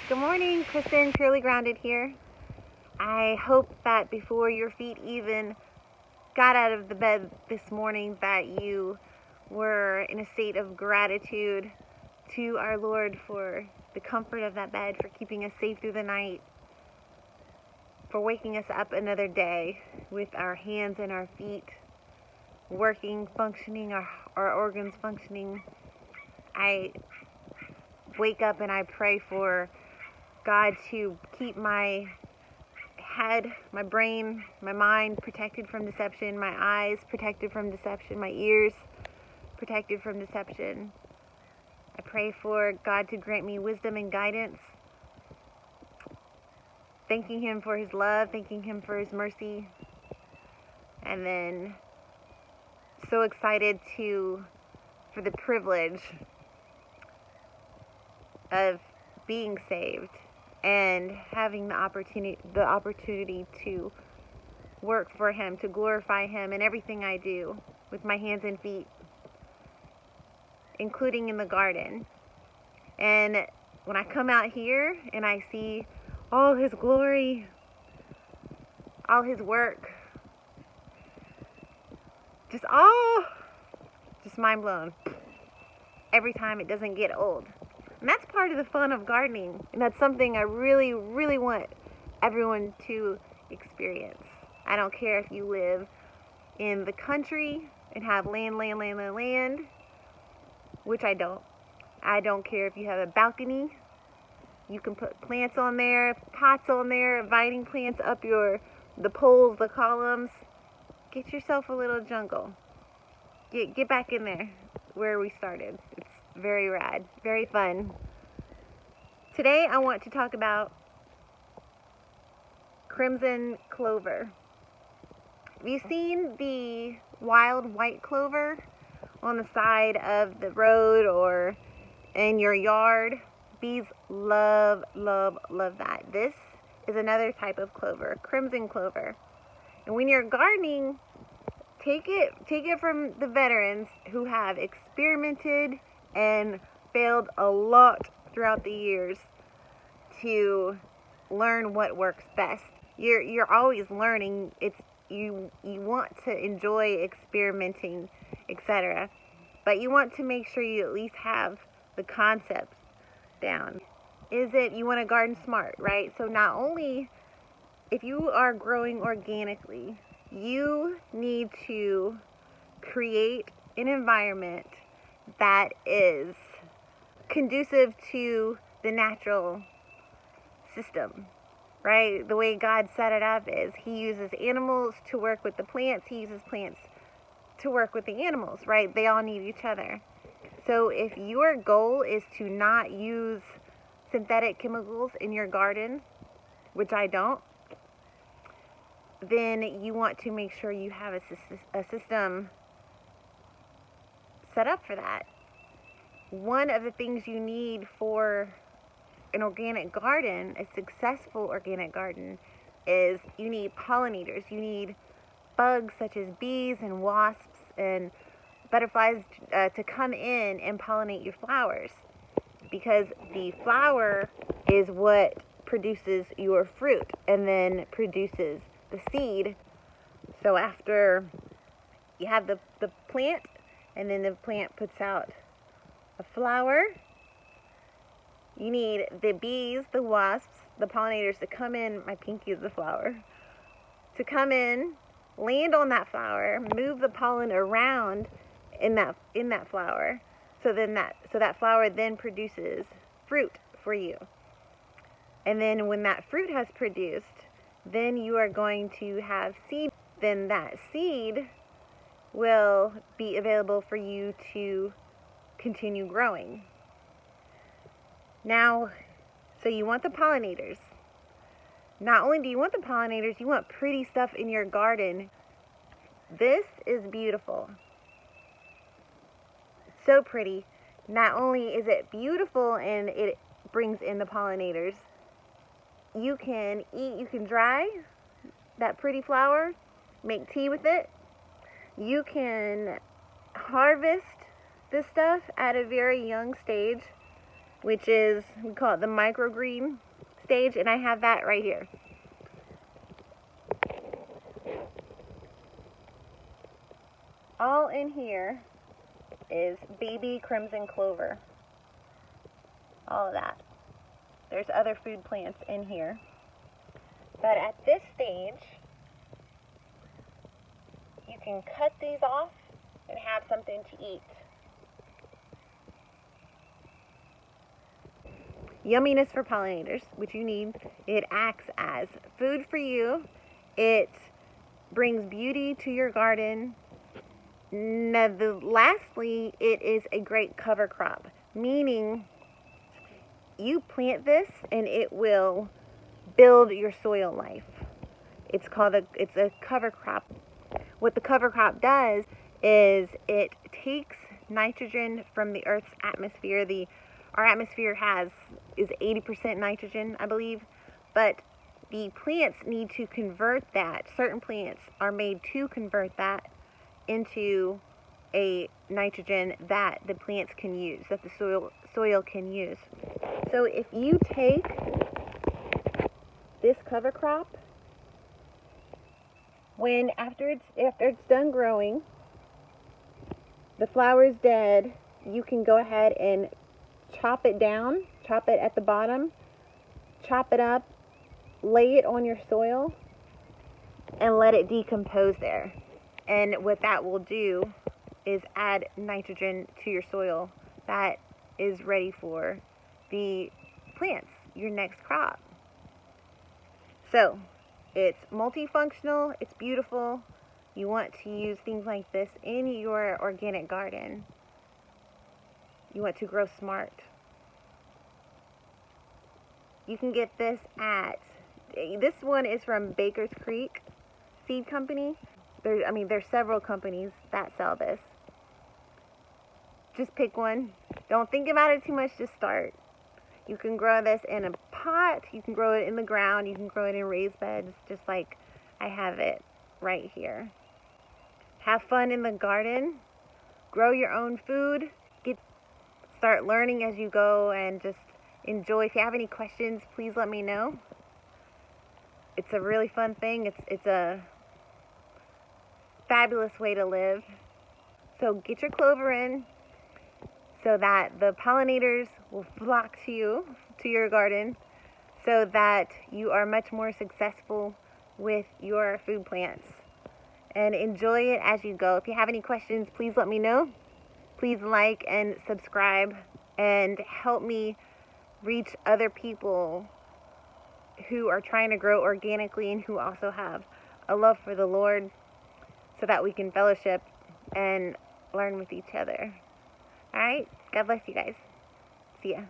Good morning, Kristen, Purely Grounded here. I hope that before your feet even got out of the bed this morning that you were in a state of gratitude to our Lord for the comfort of that bed, for keeping us safe through the night, for waking us up another day with our hands and our feet working, functioning, our organs functioning. I wake up and I pray for God to keep my head, my brain, my mind protected from deception, my eyes protected from deception, my ears protected from deception. I pray for God to grant me wisdom and guidance, thanking Him for His love, thanking Him for His mercy, and then so excited for the privilege of being saved and having the opportunity to work for Him, to glorify Him in everything I do with my hands and feet, including in the garden. And when I come out here and I see all His glory, all His work, just mind blown. Every time, it doesn't get old. And that's part of the fun of gardening. And that's something I really, really want everyone to experience. I don't care if you live in the country and have land, which I don't. I don't care if you have a balcony. You can put plants on there, pots on there, vining plants up the poles, the columns. Get yourself a little jungle. Get back in there where we started. It's very rad, very fun. Today I want to talk about crimson clover. Have you seen the wild white clover on the side of the road or in your yard? Bees love that. This is another type of clover, crimson clover. And when you're gardening, take it from the veterans who have experimented and failed a lot throughout the years to learn what works best. You're always learning. You want to enjoy experimenting, etc. But you want to make sure you at least have the concepts down. You want to garden smart, right? So not only if you are growing organically, you need to create an environment that is conducive to the natural system, right? The way God set it up is He uses animals to work with the plants. He uses plants to work with the animals, right? They all need each other. So if your goal is to not use synthetic chemicals in your garden, which I don't, then you want to make sure you have a system set up for that. One of the things you need for an organic garden, a successful organic garden, is you need pollinators. You need bugs such as bees and wasps and butterflies to come in and pollinate your flowers, because the flower is what produces your fruit and then produces the seed. So after you have the plant, and then the plant puts out a flower, you need the bees, the wasps, the pollinators to come in. My pinky is the flower. To come in, land on that flower, move the pollen around in that flower, so that flower then produces fruit for you. And then when that fruit has produced, then you are going to have seed. Then that seed will be available for you to continue growing. Now, so you want the pollinators. Not only do you want the pollinators, you want pretty stuff in your garden. This is beautiful. So pretty. Not only is it beautiful and it brings in the pollinators, you can dry that pretty flower, make tea with it. You can harvest this stuff at a very young stage which is, we call it the microgreen stage, and I have that right here. All in here is baby crimson clover. All of that. There's other food plants in here. But at this stage, you can cut these off and have something to eat. Yumminess for pollinators, which you need. It acts as food for you. It brings beauty to your garden. Now, lastly, it is a great cover crop, meaning you plant this and it will build your soil life. It's a cover crop. What the cover crop does is it takes nitrogen from the Earth's atmosphere. Our atmosphere is 80% nitrogen, I believe, but the plants need to convert that. Certain plants are made to convert that into a nitrogen that the plants can use, that the soil can use. So if you take this cover crop, after it's done growing, the flower's dead, you can go ahead and chop it down, chop it at the bottom, chop it up, lay it on your soil, and let it decompose there. And what that will do is add nitrogen to your soil that is ready for the plants, your next crop. So it's multifunctional, it's beautiful. You want to use things like this in your organic garden. You want to grow smart. You can get this this one is from Baker's Creek Seed Company. There's several companies that sell this. Just pick one. Don't think about it too much, just start. You can grow this in a pot, you can grow it in the ground, you can grow it in raised beds, just like I have it right here. Have fun in the garden, grow your own food, start learning as you go, and just enjoy. If you have any questions, please let me know. It's a really fun thing. It's a fabulous way to live. So get your clover in so that the pollinators will flock to you, to your garden, so that you are much more successful with your food plants. And enjoy it as you go. If you have any questions, please let me know. Please like and subscribe and help me reach other people who are trying to grow organically and who also have a love for the Lord, so that we can fellowship and learn with each other. Alright? God bless you guys. See ya.